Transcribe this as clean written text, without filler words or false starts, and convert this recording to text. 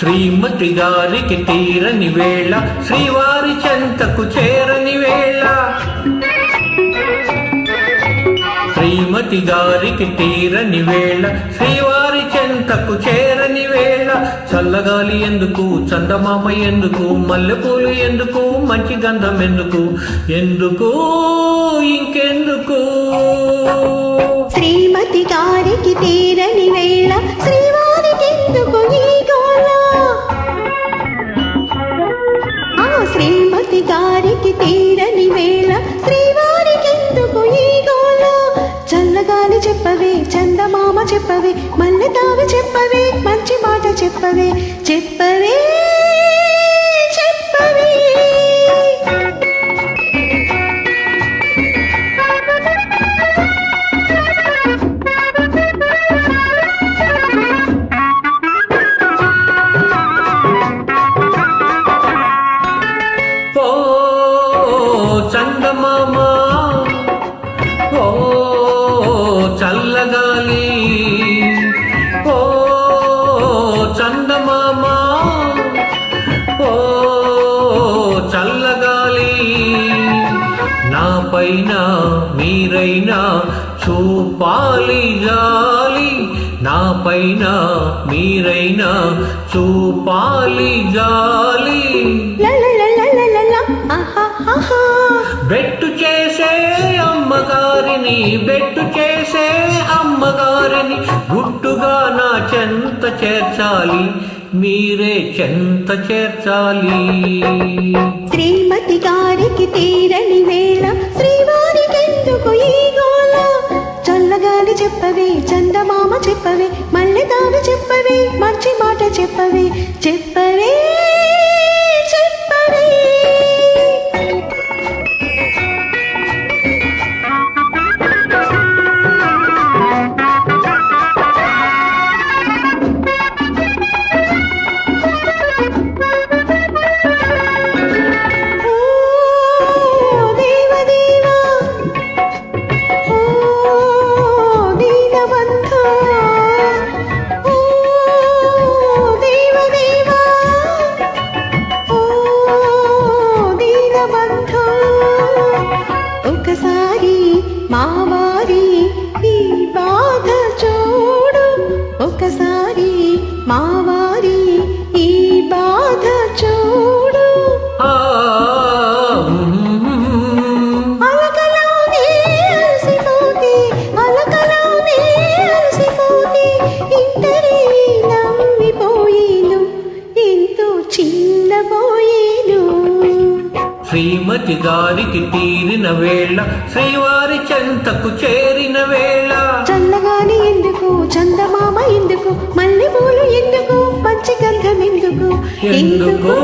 శ్రీమతి గారికి తీరని వేళ, శ్రీవారి చెంతకు చేరని వేళ. శ్రీమతి గారికి తీరని వేళ, శ్రీవారి చెంతకు చేరని వేళ. చల్లగాలి ఎందుకు, చందమామ ఎందుకు, మల్లెపూలు ఎందుకు, మంచి గంధం ఎందుకు, ఎందుకు ఇంకెందుకు. శ్రీమతి గారికి తీరని వేళ, శ్రీవారికి ఎందుకు ఈ గోల. శ్రీమతి గారికి తీరని వేళ, శ్రీవారికి ఎందుకు ఈ గోల. చల్లగాలి చెప్పవే, చందమామ చెప్పవే, మల్లె తావి చెప్పవే, మంచి మాట చెప్పవే, చెప్పవే చెప్పవే. చందమామ ఓ చల్లగాలి, ఓ చందమామ ఓ చల్లగాలి. నా పైన మీరైనా చూపాలి జాలి, నా పైన మీరైనా చూపాలి జాలి. బెట్టు చేసే అమ్మగారిని, బెట్టు చేసే అమ్మగారిని గుట్టుగా నా చెంత చేర్చాలి, మీరే చెంత చేర్చాలి. శ్రీమతి గారికి తీరని వేళ, శ్రీవారికి ఎందుకు ఈ గోల. చల్లగాలి చెప్పవే, చందమామ చెప్పవే, మల్లె తావి చెప్పవే, మంచి మాట చెప్పవే, చెప్పవే చెప్పవే. ఒకసారి మావారి ఈ బాధ చూడు, ఒకసారి మావారి ఈ బాధ చూడు. అలకలోనే అలసిపోతే, అలకలోనే అలసిపోతే, ఇంతరే నమ్మిపోయేను, ఎంతో చిన్నపోయేను. శ్రీమతి గారికి తీరిన వేళ, శ్రీవారి చెంతకు చేరిన వేళ. చల్లగాలి ఎందుకు, చందమామ ఎందుకు, మల్లెపూలు ఎందుకు, మంచి గంధం ఎందుకు, ఎందుకు